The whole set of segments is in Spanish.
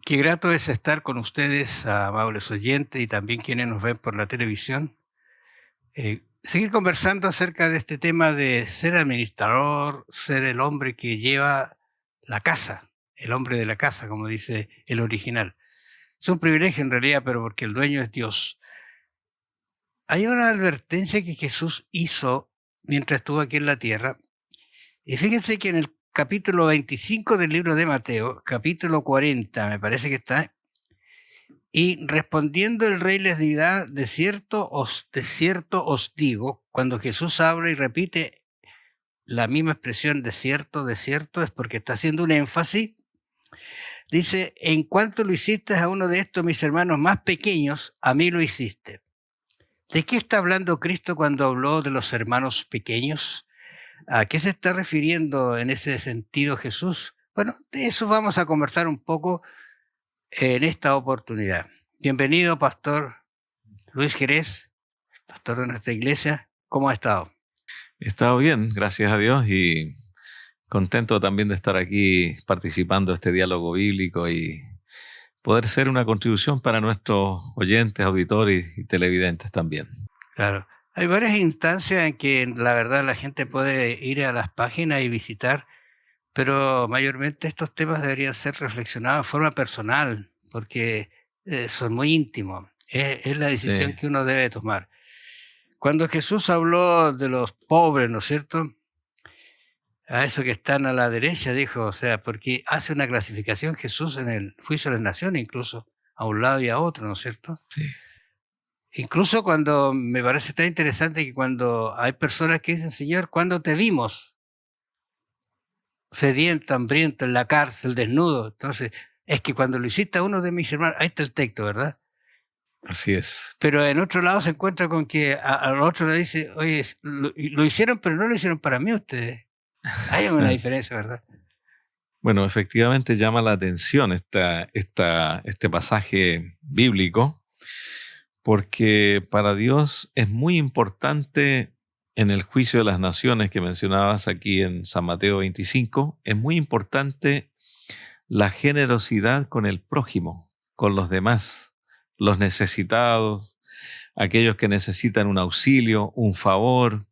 Qué grato es estar con ustedes, amables oyentes, y también quienes nos ven por la televisión. Seguir conversando acerca de este tema de ser administrador, ser el hombre que lleva la casa, el hombre de la casa, como dice el original. Es un privilegio en realidad, pero porque el dueño es Dios. Hay una advertencia que Jesús hizo mientras estuvo aquí en la tierra. Y fíjense que en el capítulo 25 del libro de Mateo, capítulo 40, me parece que está, y respondiendo el rey les dirá, de cierto os digo, cuando Jesús habla y repite la misma expresión de cierto, es porque está haciendo un énfasis. Dice, en cuanto lo hiciste a uno de estos mis hermanos más pequeños, a mí lo hiciste. ¿De qué está hablando Cristo cuando habló de los hermanos pequeños? ¿A qué se está refiriendo en ese sentido Jesús? Bueno, de eso vamos a conversar un poco en esta oportunidad. Bienvenido, Pastor Luis Jerez, pastor de nuestra iglesia. ¿Cómo ha estado? He estado bien, gracias a Dios, y contento también de estar aquí participando de este diálogo bíblico y poder ser una contribución para nuestros oyentes, auditores y televidentes también. Claro. Hay varias instancias en que la verdad la gente puede ir a las páginas y visitar, pero mayormente estos temas deberían ser reflexionados de forma personal, porque son muy íntimos. Es la decisión que uno debe tomar. Cuando Jesús habló de los pobres, ¿no es cierto?, a esos que están a la derecha, dijo, o sea, porque hace una clasificación Jesús en el juicio de las naciones, incluso a un lado y a otro, ¿no es cierto? Sí. Incluso cuando me parece tan interesante que cuando hay personas que dicen, Señor, ¿cuándo te vimos? Sediento, hambriento, en la cárcel, desnudo. Entonces, es que cuando lo hiciste a uno de mis hermanos, ahí está el texto, ¿verdad? Así es. Pero en otro lado se encuentra con que al otro le dice, oye, lo hicieron, pero no lo hicieron para mí ustedes. Hay una diferencia, ¿verdad? Bueno, efectivamente llama la atención este pasaje bíblico, porque para Dios es muy importante en el juicio de las naciones que mencionabas aquí en San Mateo 25, es muy importante la generosidad con el prójimo, con los demás, los necesitados, aquellos que necesitan un auxilio, un favor,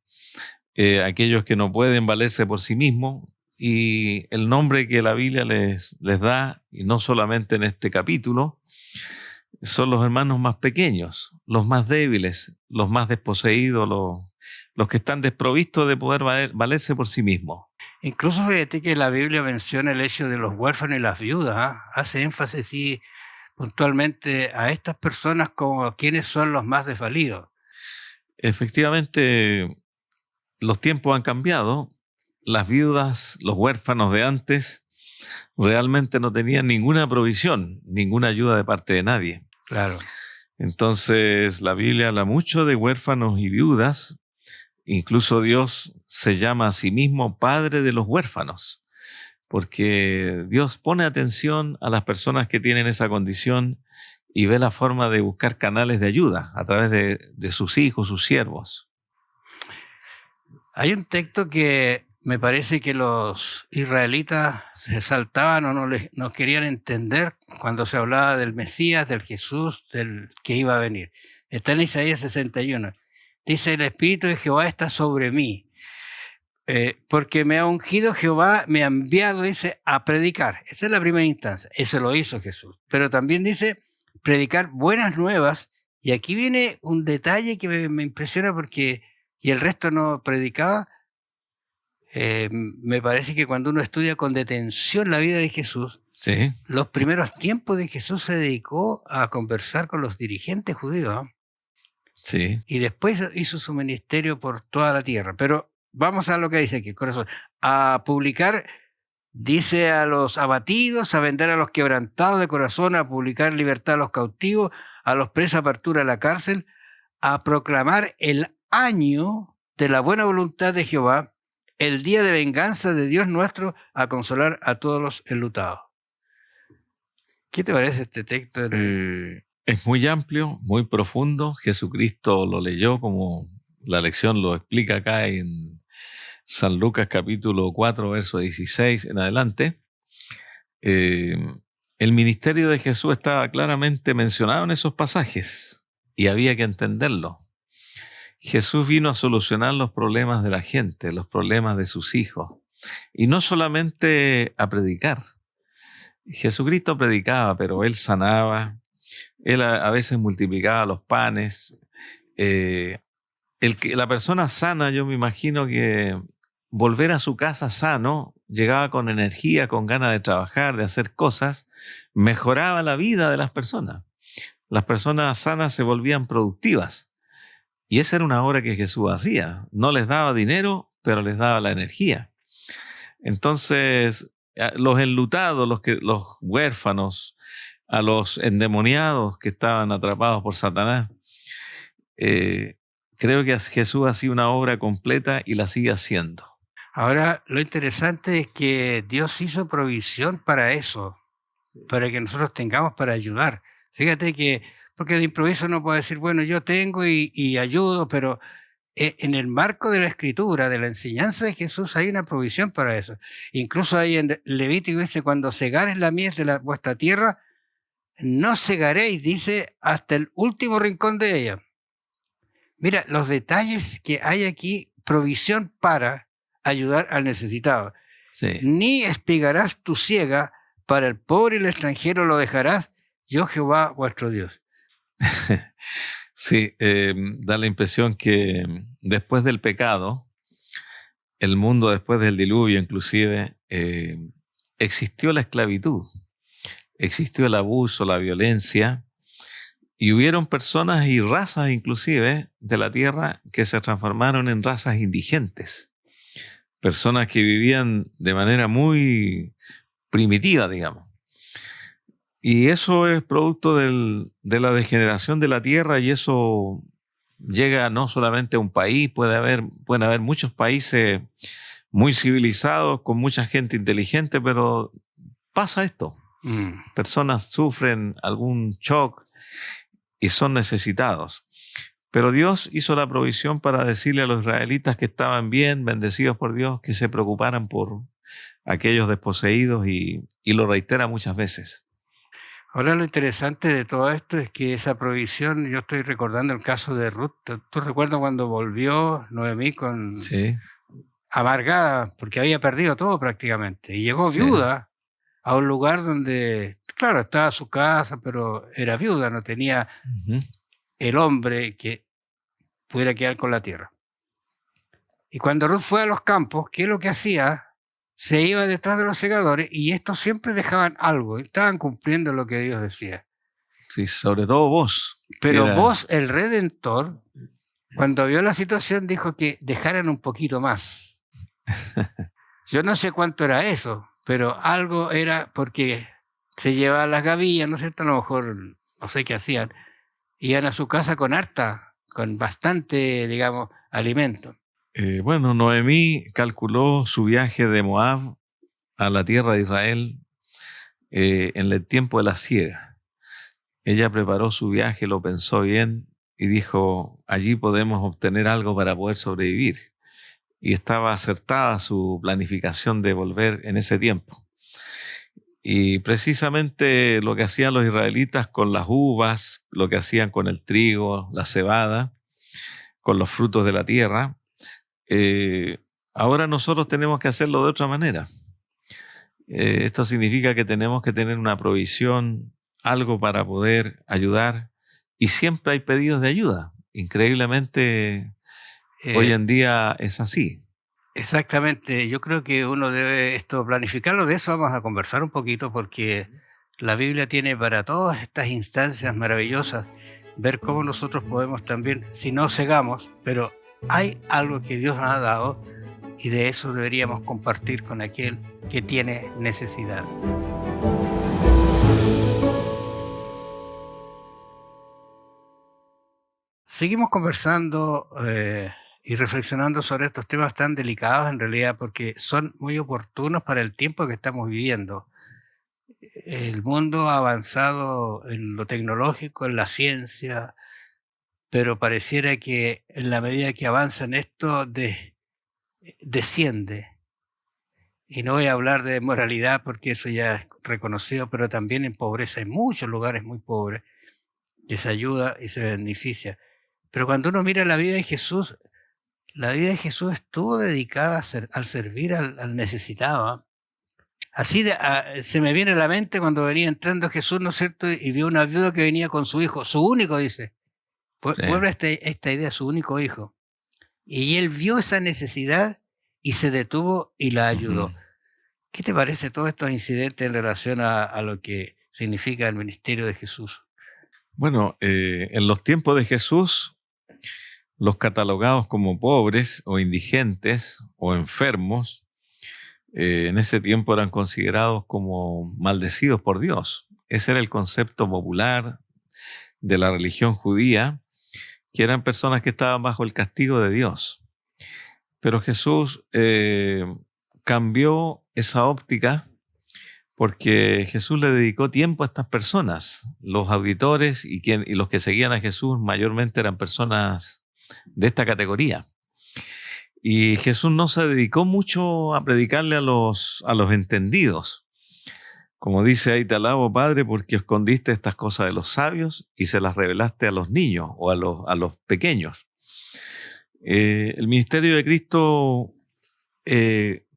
aquellos que no pueden valerse por sí mismos. Y el nombre que la Biblia les da, y no solamente en este capítulo, son los hermanos más pequeños, los más débiles, los más desposeídos, los que están desprovistos de poder valerse por sí mismos. Incluso fíjate que la Biblia menciona el hecho de los huérfanos y las viudas, ¿eh? Hace énfasis sí, puntualmente a estas personas como quienes son los más desvalidos. Efectivamente, los tiempos han cambiado. Las viudas, los huérfanos de antes, realmente no tenían ninguna provisión, ninguna ayuda de parte de nadie. Claro. Entonces, la Biblia habla mucho de huérfanos y viudas. Incluso Dios se llama a sí mismo Padre de los huérfanos, porque Dios pone atención a las personas que tienen esa condición y ve la forma de buscar canales de ayuda a través de sus hijos, sus siervos. Hay un texto que me parece que los israelitas se saltaban o no querían entender cuando se hablaba del Mesías, del Jesús, del que iba a venir. Está en Isaías 61. Dice, el Espíritu de Jehová está sobre mí, porque me ha ungido Jehová, me ha enviado, dice, a predicar. Esa es la primera instancia. Eso lo hizo Jesús. Pero también dice, predicar buenas nuevas. Y aquí viene un detalle que me impresiona porque, y el resto no predicaba. Me parece que cuando uno estudia con detención la vida de Jesús, sí, los primeros tiempos de Jesús se dedicó a conversar con los dirigentes judíos. sí. Y después hizo su ministerio por toda la tierra. Pero vamos a lo que dice aquí, el corazón. A publicar Dice a los abatidos, a vender a los quebrantados de corazón, a publicar libertad a los cautivos, a los presos apertura a la cárcel, a proclamar el año de la buena voluntad de Jehová, el día de venganza de Dios nuestro, a consolar a todos los enlutados. ¿Qué te parece este texto? Es muy amplio, muy profundo. Jesucristo lo leyó, como la lección lo explica acá en San Lucas capítulo 4, verso 16 en adelante. El ministerio de Jesús estaba claramente mencionado en esos pasajes y había que entenderlo. Jesús vino a solucionar los problemas de la gente, los problemas de sus hijos, y no solamente a predicar. Jesucristo predicaba, pero Él sanaba, Él a veces multiplicaba los panes. La persona sana, yo me imagino que volver a su casa sano, llegaba con energía, con ganas de trabajar, de hacer cosas, mejoraba la vida de las personas. Las personas sanas se volvían productivas. Y esa era una obra que Jesús hacía. No les daba dinero, pero les daba la energía. Entonces, los enlutados, los huérfanos, a los endemoniados que estaban atrapados por Satanás, creo que Jesús hacía una obra completa y la sigue haciendo. Ahora, lo interesante es que Dios hizo provisión para eso, para que nosotros tengamos para ayudar. Fíjate que, porque de improviso uno puede decir, bueno, yo tengo y ayudo, pero en el marco de la Escritura, de la enseñanza de Jesús, hay una provisión para eso. Incluso ahí en Levítico dice, cuando segares la mies de vuestra tierra, no segaréis, dice, hasta el último rincón de ella. Mira, los detalles que hay aquí, provisión para ayudar al necesitado. Sí. Ni espigarás tu siega, para el pobre y el extranjero lo dejarás, yo Jehová vuestro Dios. Sí, da la impresión que después del pecado, el mundo después del diluvio inclusive, existió la esclavitud, existió el abuso, la violencia, y hubieron personas y razas inclusive de la tierra que se transformaron en razas indigentes. Personas que vivían de manera muy primitiva, digamos. Y eso es producto de la degeneración de la tierra, y eso llega no solamente a un país, pueden haber muchos países muy civilizados, con mucha gente inteligente, pero pasa esto. Personas sufren algún shock y son necesitados. Pero Dios hizo la provisión para decirle a los israelitas que estaban bien, bendecidos por Dios, que se preocuparan por aquellos desposeídos, y lo reitera muchas veces. Ahora lo interesante de todo esto es que esa provisión, yo estoy recordando el caso de Ruth. ¿Tú recuerdas cuando volvió Noemí Sí. amargada porque había perdido todo prácticamente? Y llegó viuda a un lugar donde, claro, estaba su casa, pero era viuda, no tenía el hombre que pudiera quedar con la tierra. Y cuando Ruth fue a los campos, ¿qué es lo que hacía? Se iba detrás de los segadores, y estos siempre dejaban algo, estaban cumpliendo lo que Dios decía. Sí, sobre todo vos. Pero vos, el Redentor, cuando vio la situación, dijo que dejaran un poquito más. Yo no sé cuánto era eso, pero algo era, porque se llevaban las gavillas, ¿no es cierto? A lo mejor, no sé qué hacían, iban a su casa con bastante, digamos, alimento. Bueno, Noemí calculó su viaje de Moab a la tierra de Israel en el tiempo de la siega. Ella preparó su viaje, lo pensó bien y dijo, allí podemos obtener algo para poder sobrevivir. Y estaba acertada su planificación de volver en ese tiempo. Y precisamente lo que hacían los israelitas con las uvas, lo que hacían con el trigo, la cebada, con los frutos de la tierra, ahora nosotros tenemos que hacerlo de otra manera. Esto significa que tenemos que tener una provisión, algo para poder ayudar, y siempre hay pedidos de ayuda. Increíblemente, hoy en día es así. Exactamente, yo creo que uno debe planificarlo. De eso vamos a conversar un poquito, porque la Biblia tiene para todas estas instancias maravillosas ver cómo nosotros podemos también, si no cegamos, pero hay algo que Dios nos ha dado y de eso deberíamos compartir con aquel que tiene necesidad. Seguimos conversando y reflexionando sobre estos temas tan delicados en realidad porque son muy oportunos para el tiempo que estamos viviendo. El mundo ha avanzado en lo tecnológico, en la ciencia, pero pareciera que en la medida que avanza en esto desciende. Y no voy a hablar de moralidad porque eso ya es reconocido, pero también en pobreza. Hay muchos lugares muy pobres que se ayuda y se beneficia. Pero cuando uno mira la vida de Jesús estuvo dedicada al servir al necesitado. Así se me viene a la mente cuando venía entrando Jesús, ¿no es cierto? Y vio una viuda que venía con su hijo, su único, dice. Vuelve esta idea, su único hijo. Y él vio esa necesidad y se detuvo y la ayudó. Uh-huh. ¿Qué te parece todos estos incidentes en relación a lo que significa el ministerio de Jesús? Bueno, en los tiempos de Jesús, los catalogados como pobres o indigentes o enfermos, en ese tiempo eran considerados como maldecidos por Dios. Ese era el concepto popular de la religión judía, que eran personas que estaban bajo el castigo de Dios. Pero Jesús cambió esa óptica porque Jesús le dedicó tiempo a estas personas. Los auditores y los que seguían a Jesús mayormente eran personas de esta categoría. Y Jesús no se dedicó mucho a predicarle a los entendidos. Como dice ahí, te alabo, Padre, porque escondiste estas cosas de los sabios y se las revelaste a los niños o a los pequeños. El ministerio de Cristo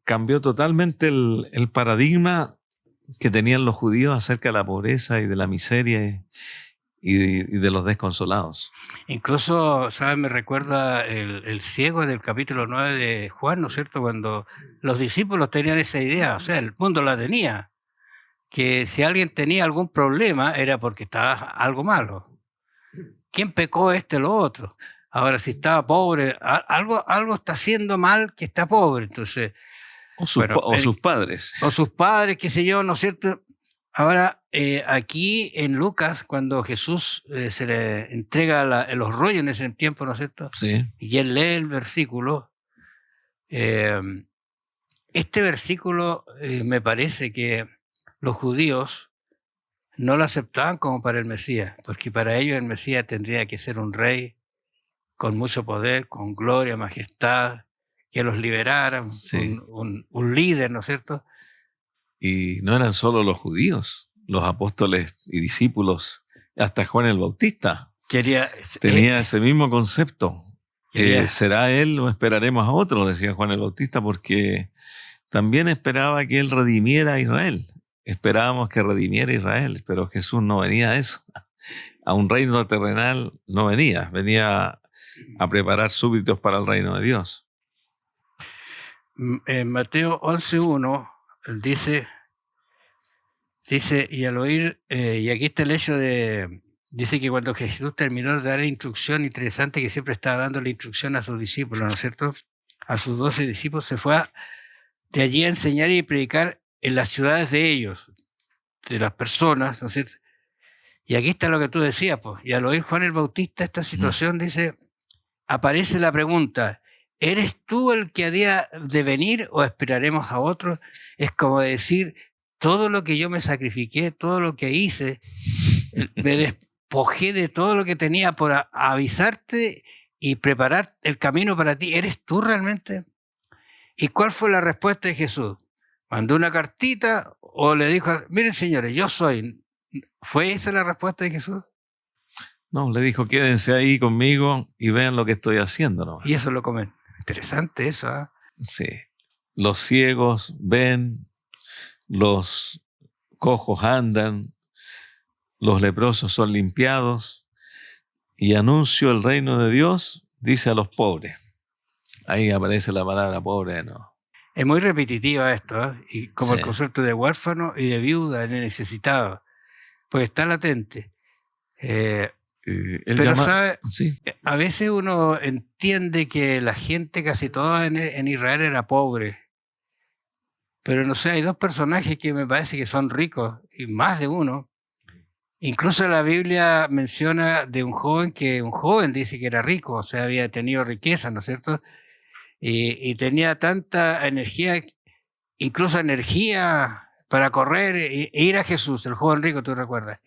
cambió totalmente el paradigma que tenían los judíos acerca de la pobreza y de la miseria y de los desconsolados. Incluso, ¿sabes? Me recuerda el ciego del capítulo 9 de Juan, ¿no es cierto? Cuando los discípulos tenían esa idea, o sea, el mundo la tenía, que si alguien tenía algún problema era porque estaba algo malo. ¿Quién pecó o lo otro? Ahora, si estaba pobre, algo está haciendo mal que está pobre, entonces... sus padres. O sus padres, qué sé yo, ¿no es cierto? Ahora, aquí en Lucas, cuando Jesús se le entrega los rollos en ese tiempo, ¿no es cierto? Sí. Y él lee el versículo. Este versículo me parece que los judíos no lo aceptaban como para el Mesías, porque para ellos el Mesías tendría que ser un rey con mucho poder, con gloria, majestad, que los liberaran, sí. un líder, ¿no es cierto? Y no eran solo los judíos, los apóstoles y discípulos, hasta Juan el Bautista tenía ese mismo concepto. ¿Será él o esperaremos a otro? Decía Juan el Bautista, porque también esperaba que él redimiera a Israel. Esperábamos que redimiera a Israel, pero Jesús no venía a eso. A un reino terrenal no venía a preparar súbditos para el reino de Dios. En Mateo 11:1 dice, y al oír, y aquí está el hecho dice que cuando Jesús terminó de dar la instrucción interesante que siempre estaba dando la instrucción a sus discípulos, ¿no es cierto? A sus 12 discípulos, se fue de allí a enseñar y predicar en las ciudades de ellos, de las personas, ¿no es cierto? Y aquí está lo que tú decías, pues. Y al oír Juan el Bautista esta situación, dice, aparece la pregunta, ¿eres tú el que había de venir o esperaremos a otro? Es como decir, todo lo que yo me sacrifiqué, todo lo que hice, me despojé de todo lo que tenía por avisarte y preparar el camino para ti. ¿Eres tú realmente? ¿Y cuál fue la respuesta de Jesús? ¿Mandó una cartita o le dijo, miren señores, yo soy? ¿Fue esa la respuesta de Jesús? No, le dijo, quédense ahí conmigo y vean lo que estoy haciendo, ¿no? Y eso lo comen. Interesante eso, ¿eh? Sí. Los ciegos ven, los cojos andan, los leprosos son limpiados y anuncio el reino de Dios, dice a los pobres. Ahí aparece la palabra pobre, ¿no? Es muy repetitiva esto, ¿eh? Y como el concepto de huérfano y de viuda, de necesitado, pues está latente. Él Pero, llama... ¿sabe? Sí, A veces uno entiende que la gente, casi toda en Israel, era pobre. Pero no sé, hay dos personajes que me parece que son ricos, y más de uno. Incluso la Biblia menciona de un joven que un joven dice que era rico, o sea, había tenido riqueza, ¿no es cierto? Y tenía tanta energía, incluso energía para correr e ir a Jesús, el joven rico, tú recuerdas.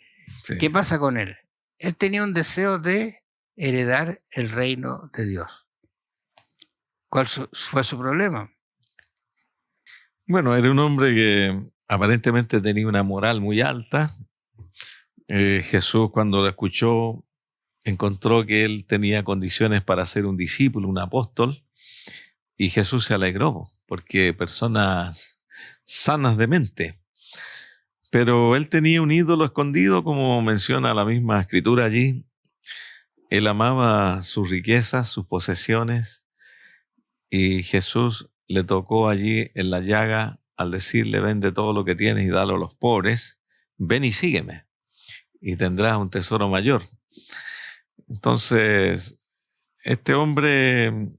sí. ¿Qué pasa con él? Él tenía un deseo de heredar el reino de Dios. ¿Cuál fue su problema? Bueno, era un hombre que aparentemente tenía una moral muy alta. Jesús, cuando lo escuchó, encontró que él tenía condiciones para ser un discípulo, un apóstol, y Jesús se alegró, porque personas sanas de mente. Pero él tenía un ídolo escondido, como menciona la misma escritura allí. Él amaba sus riquezas, sus posesiones, y Jesús le tocó allí en la llaga al decirle: vende todo lo que tienes y dalo a los pobres, ven y sígueme, y tendrás un tesoro mayor. Entonces, este hombre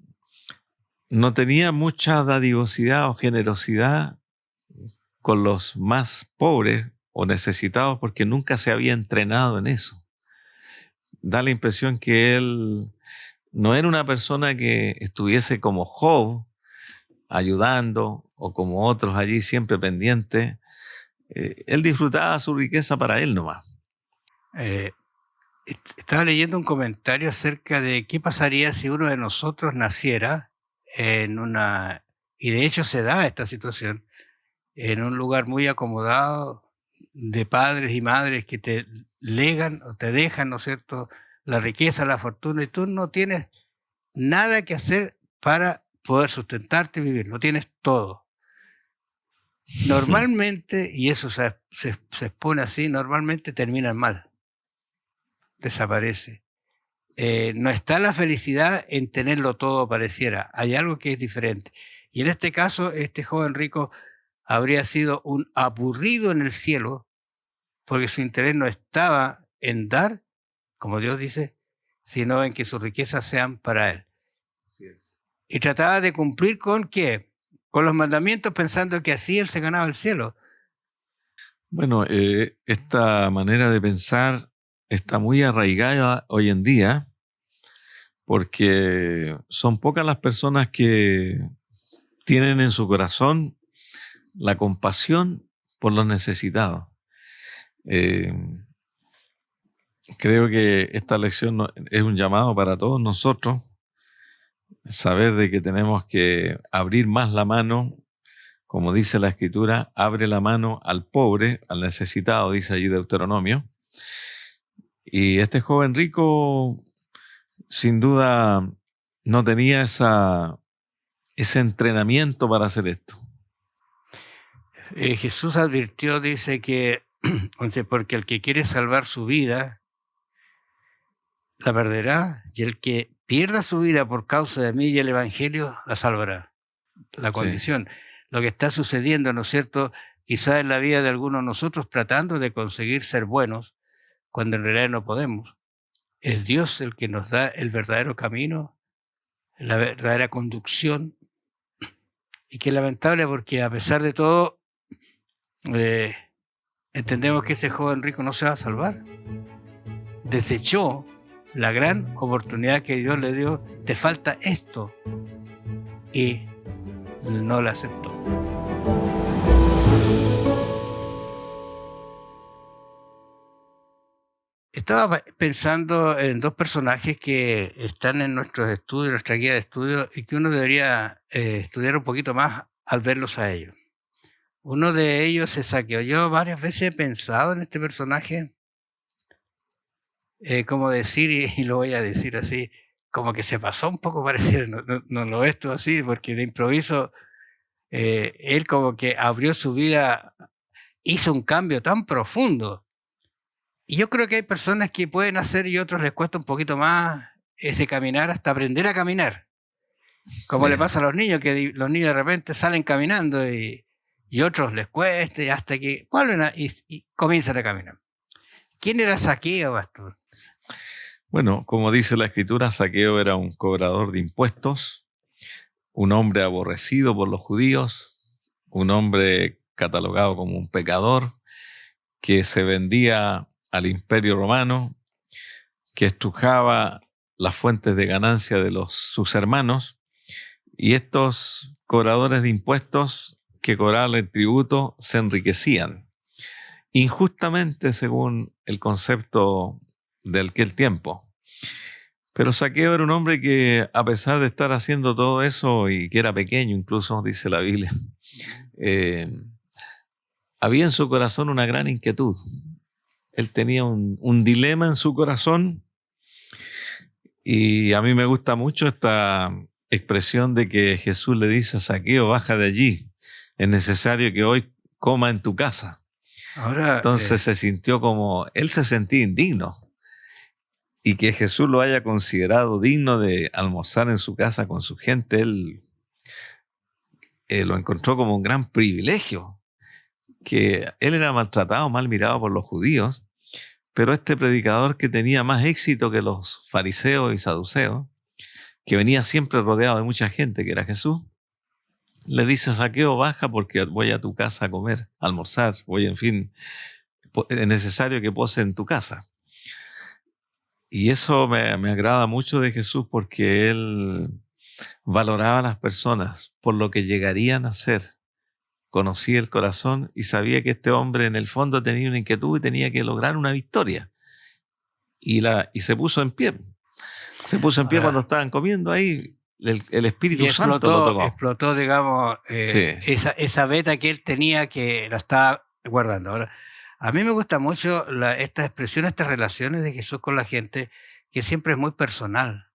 no tenía mucha dadivosidad o generosidad con los más pobres o necesitados, porque nunca se había entrenado en eso. Da la impresión que él no era una persona que estuviese como Job, ayudando, o como otros allí siempre pendientes. Él disfrutaba su riqueza para él nomás. Eh, Estaba leyendo un comentario acerca de qué pasaría si uno de nosotros naciera en una, y de hecho se da esta situación, en un lugar muy acomodado de padres y madres que te legan o te dejan, ¿no es cierto?, la riqueza, la fortuna, y tú no tienes nada que hacer para poder sustentarte y vivir, lo tienes todo. Normalmente, y eso se expone así, normalmente terminan mal, desaparece. No está la felicidad en tenerlo todo, pareciera, hay algo que es diferente. Y en este caso, este joven rico habría sido un aburrido en el cielo, porque su interés no estaba en dar, como Dios dice, sino en que sus riquezas sean para él. Así es. Y trataba de cumplir con ¿qué? Con los mandamientos, pensando que así él se ganaba el cielo. Bueno, esta manera de pensar está muy arraigada hoy en día, porque son pocas las personas que tienen en su corazón la compasión por los necesitados. Creo que esta lección es un llamado para todos nosotros, saber de que tenemos que abrir más la mano, como dice la Escritura: abre la mano al pobre, al necesitado, dice allí Deuteronomio. Y este joven rico, sin duda, no tenía ese entrenamiento para hacer esto. Jesús advirtió, dice que, porque el que quiere salvar su vida, la perderá, y el que pierda su vida por causa de mí y el Evangelio, la salvará. La condición, sí. Lo que está sucediendo, ¿no es cierto?, quizás en la vida de algunos de nosotros, tratando de conseguir ser buenos, cuando en realidad no podemos. Es Dios el que nos da el verdadero camino, la verdadera conducción, y que es lamentable porque a pesar de todo, entendemos que ese joven rico no se va a salvar. Desechó la gran oportunidad que Dios le dio: te falta esto, y no la aceptó. Estaba pensando en dos personajes que están en nuestros estudios, nuestra guía de estudio, y que uno debería estudiar un poquito más al verlos a ellos. Uno de ellos es Zaqueo. Yo varias veces he pensado en este personaje, como decir, y lo voy a decir así, como que se pasó un poco, pareciera, no lo es todo así, porque de improviso él como que abrió su vida, hizo un cambio tan profundo. Y yo creo que hay personas que pueden hacer y otros les cuesta un poquito más ese caminar, hasta aprender a caminar. Como sí. Le pasa a los niños, que los niños de repente salen caminando y otros les cuesta, hasta que vuelven y comienzan a caminar. ¿Quién era Zaqueo, pastor? Bueno, como dice la Escritura, Zaqueo era un cobrador de impuestos, un hombre aborrecido por los judíos, un hombre catalogado como un pecador, que se vendía al Imperio Romano, que estrujaba las fuentes de ganancia de sus hermanos, y estos cobradores de impuestos que cobraban el tributo se enriquecían injustamente según el concepto de aquel tiempo. Pero Zaqueo era un hombre que, a pesar de estar haciendo todo eso, y que era pequeño incluso, dice la Biblia, había en su corazón una gran inquietud. Él tenía un dilema en su corazón, y a mí me gusta mucho esta expresión de que Jesús le dice a Zaqueo: baja de allí, es necesario que hoy coma en tu casa. Ahora, Entonces se sintió como, él se sentía indigno, y que Jesús lo haya considerado digno de almorzar en su casa con su gente, él lo encontró como un gran privilegio, que él era maltratado, mal mirado por los judíos, pero este predicador que tenía más éxito que los fariseos y saduceos, que venía siempre rodeado de mucha gente, que era Jesús, le dice: Zaqueo, baja porque voy a tu casa a comer, a almorzar, en fin, es necesario que pose en tu casa. Y eso me agrada mucho de Jesús, porque él valoraba a las personas por lo que llegarían a ser. Conocía el corazón y sabía que este hombre en el fondo tenía una inquietud y tenía que lograr una victoria. Y se puso en pie. Se puso en pie cuando estaban comiendo ahí. El Espíritu Santo lo tocó. Explotó, digamos, Sí. esa beta que él tenía, que la estaba guardando. Ahora, a mí me gusta mucho esta expresión, estas relaciones de Jesús con la gente, que siempre es muy personal.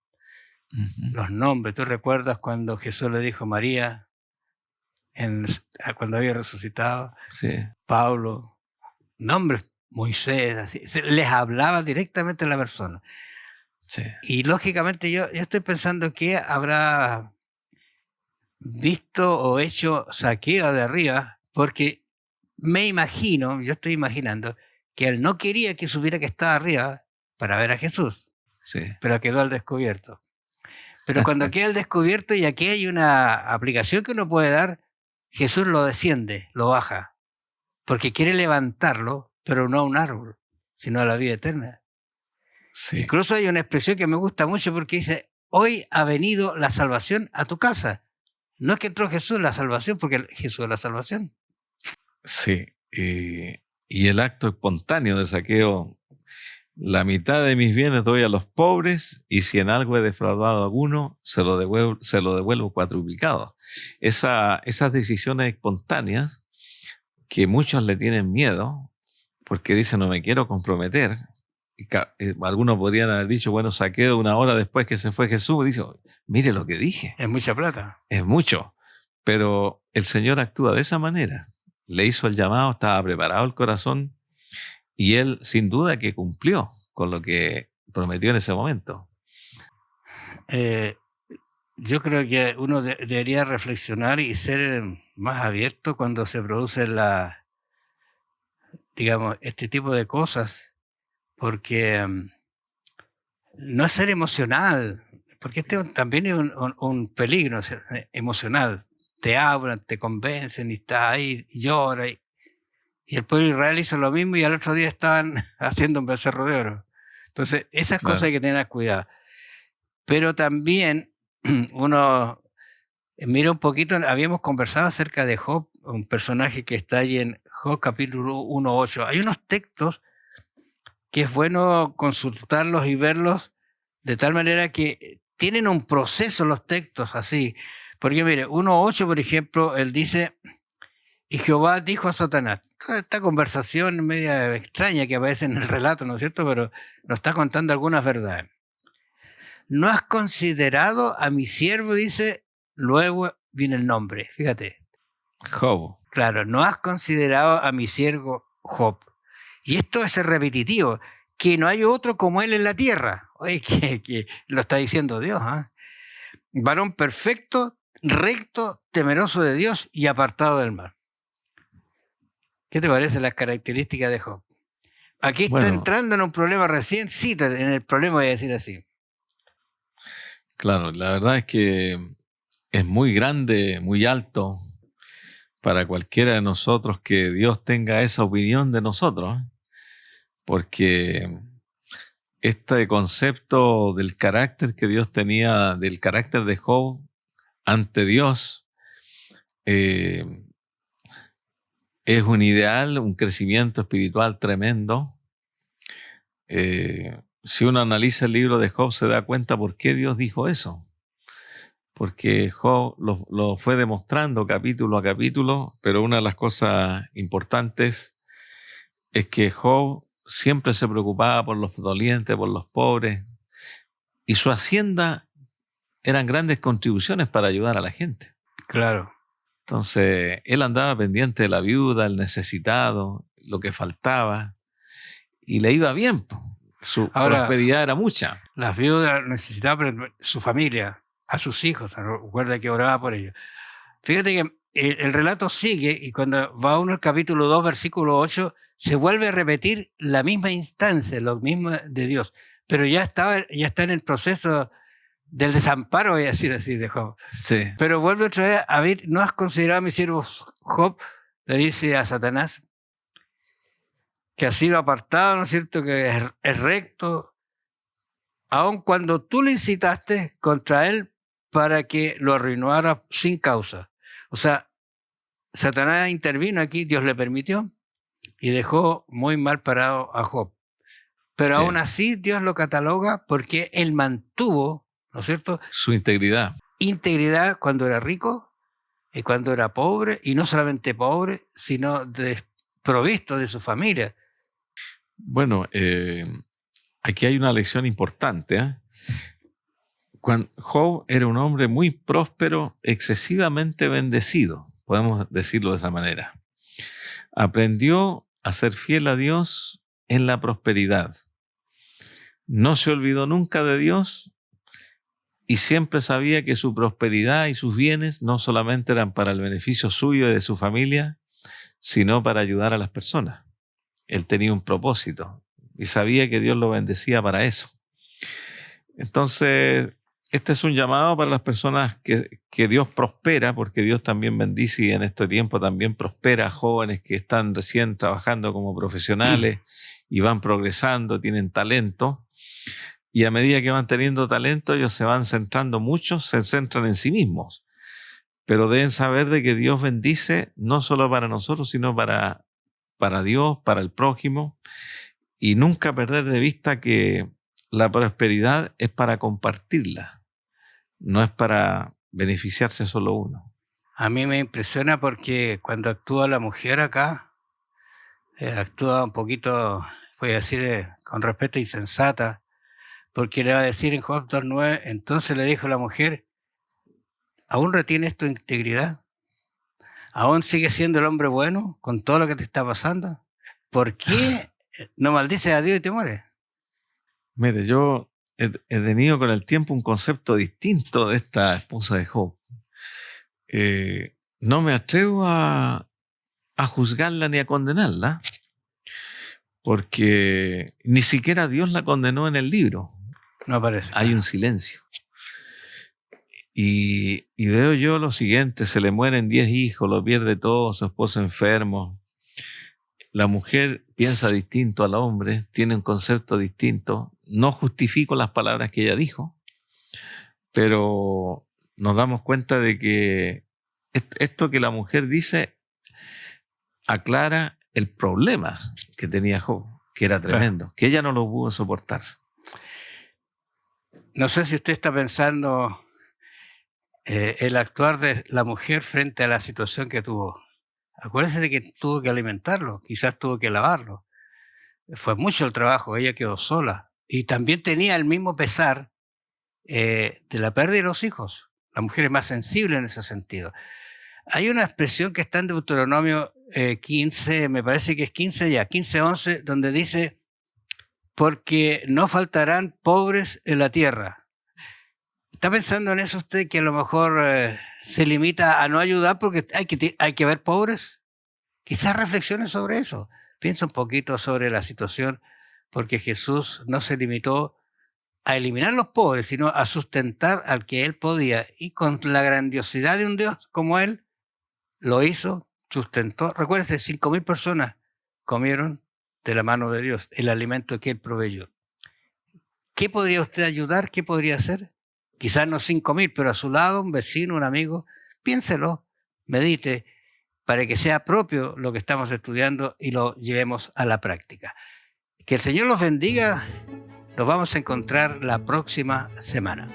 Uh-huh. Los nombres, ¿tú recuerdas cuando Jesús le dijo María, cuando había resucitado? Sí. Pablo, nombres, Moisés, así, les hablaba directamente a la persona. Sí. Y lógicamente yo estoy pensando que habrá visto o hecho Zaqueo de arriba, porque yo estoy imaginando que él no quería que supiera que estaba arriba para ver a Jesús, Sí. pero quedó al descubierto. Pero cuando queda al descubierto, y aquí hay una aplicación que uno puede dar, Jesús lo desciende, lo baja, porque quiere levantarlo, pero no a un árbol, sino a la vida eterna. Sí. Incluso hay una expresión que me gusta mucho, porque dice: hoy ha venido la salvación a tu casa. No es que entró Jesús la salvación, porque Jesús es la salvación. Sí, y el acto espontáneo de Zaqueo: la mitad de mis bienes doy a los pobres, y si en algo he defraudado a alguno, se lo devuelvo cuadruplicado. Esas decisiones espontáneas que muchos le tienen miedo, porque dicen: no me quiero comprometer. Algunos podrían haber dicho: bueno, Zaqueo, una hora después que se fue Jesús, dice: mire lo que dije. Es mucha plata. Es mucho. Pero el Señor actúa de esa manera. Le hizo el llamado, estaba preparado el corazón, y él sin duda que cumplió con lo que prometió en ese momento. Yo creo que uno debería reflexionar y ser más abierto cuando se produce este tipo de cosas, porque no es ser emocional, porque también es un peligro emocional. Te hablan, te convencen y estás ahí, y lloras. Y el pueblo de Israel hizo lo mismo, y al otro día estaban haciendo un becerro de oro. Entonces, esas cosas hay que tener cuidado. Pero también uno mira un poquito, habíamos conversado acerca de Job, un personaje que está ahí en Job capítulo 1:8. Hay unos textos que es bueno consultarlos y verlos de tal manera que tienen un proceso los textos así. Porque mire, 1:8, por ejemplo, él dice: y Jehová dijo a Satanás. Esta conversación media extraña que aparece en el relato, ¿no es cierto? Pero nos está contando algunas verdades. ¿No has considerado a mi siervo? Dice, luego viene el nombre, fíjate. Job. Claro, no has considerado a mi siervo Job. Y esto es repetitivo, que no hay otro como él en la tierra. Oye, que lo está diciendo Dios, ¿eh? Varón perfecto, recto, temeroso de Dios y apartado del mal. ¿Qué te parecen las características de Job? Aquí está entrando en un problema recién, sí, en el problema voy a decir así. Claro, la verdad es que es muy grande, muy alto para cualquiera de nosotros que Dios tenga esa opinión de nosotros, porque este concepto del carácter que Dios tenía, del carácter de Job ante Dios, es un ideal, un crecimiento espiritual tremendo. Si uno analiza el libro de Job, se da cuenta por qué Dios dijo eso. Porque Job lo fue demostrando capítulo a capítulo, pero una de las cosas importantes es que Job siempre se preocupaba por los dolientes, por los pobres, y su hacienda eran grandes contribuciones para ayudar a la gente. Claro. Entonces, él andaba pendiente de la viuda, el necesitado, lo que faltaba, y le iba bien. Su prosperidad era mucha. Las viudas necesitaban su familia, a sus hijos. Recuerda que oraba por ellos. Fíjate que el relato sigue y cuando va uno al capítulo 2, versículo 8, se vuelve a repetir la misma instancia, lo mismo de Dios. Pero ya está en el proceso del desamparo, voy a decir así, de Job. Sí. Pero vuelve otra vez a ver, ¿no has considerado a mi siervo Job? Le dice a Satanás, que ha sido apartado, ¿no es cierto?, que es recto, aun cuando tú le incitaste contra él para que lo arruinara sin causa. O sea, Satanás intervino aquí, Dios le permitió, y dejó muy mal parado a Job. Pero aún así Dios lo cataloga porque él mantuvo, ¿no es cierto?, su integridad. Integridad cuando era rico y cuando era pobre, y no solamente pobre, sino desprovisto de su familia. Bueno, aquí hay una lección importante. Job era un hombre muy próspero, excesivamente bendecido, podemos decirlo de esa manera. Aprendió a ser fiel a Dios en la prosperidad. No se olvidó nunca de Dios y siempre sabía que su prosperidad y sus bienes no solamente eran para el beneficio suyo y de su familia, sino para ayudar a las personas. Él tenía un propósito y sabía que Dios lo bendecía para eso. Entonces, este es un llamado para las personas que Dios prospera, porque Dios también bendice y en este tiempo también prospera a jóvenes que están recién trabajando como profesionales y van progresando, tienen talento. Y a medida que van teniendo talento, ellos se van centrando mucho, se centran en sí mismos. Pero deben saber de que Dios bendice no solo para nosotros, sino para Dios, para el prójimo. Y nunca perder de vista que la prosperidad es para compartirla, no es para beneficiarse solo uno. A mí me impresiona porque cuando actúa la mujer acá, actúa un poquito, voy a decir, con respeto, insensata, porque le va a decir en Job 2:9, entonces le dijo la mujer, ¿aún retienes tu integridad? ¿Aún sigues siendo el hombre bueno con todo lo que te está pasando? ¿Por qué no maldices a Dios y te mueres? Mire, yo he tenido con el tiempo un concepto distinto de esta esposa de Job. No me atrevo a juzgarla ni a condenarla, porque ni siquiera Dios la condenó en el libro. No aparece. Hay un silencio. Y veo yo lo siguiente, se le mueren 10 hijos, lo pierde todo, su esposo enfermo. La mujer piensa distinto al hombre, tiene un concepto distinto. No justifico las palabras que ella dijo, pero nos damos cuenta de que esto que la mujer dice aclara el problema que tenía Job, que era tremendo, que ella no lo pudo soportar. No sé si usted está pensando el actuar de la mujer frente a la situación que tuvo. Acuérdese de que tuvo que alimentarlo, quizás tuvo que lavarlo. Fue mucho el trabajo, ella quedó sola. Y también tenía el mismo pesar de la pérdida de los hijos. La mujer es más sensible en ese sentido. Hay una expresión que está en Deuteronomio 15, me parece que es 15:11, donde dice, porque no faltarán pobres en la tierra. ¿Está pensando en eso usted, que a lo mejor se limita a no ayudar porque hay que haber pobres? Quizás reflexione sobre eso. Piensa un poquito sobre la situación, porque Jesús no se limitó a eliminar los pobres, sino a sustentar al que Él podía. Y con la grandiosidad de un Dios como Él, lo hizo, sustentó. Recuérdese, 5.000 personas comieron de la mano de Dios el alimento que Él proveyó. ¿Qué podría usted ayudar? ¿Qué podría hacer? Quizás no 5.000, pero a su lado, un vecino, un amigo. Piénselo, medite, para que sea propio lo que estamos estudiando y lo llevemos a la práctica. Que el Señor los bendiga. Nos vamos a encontrar la próxima semana.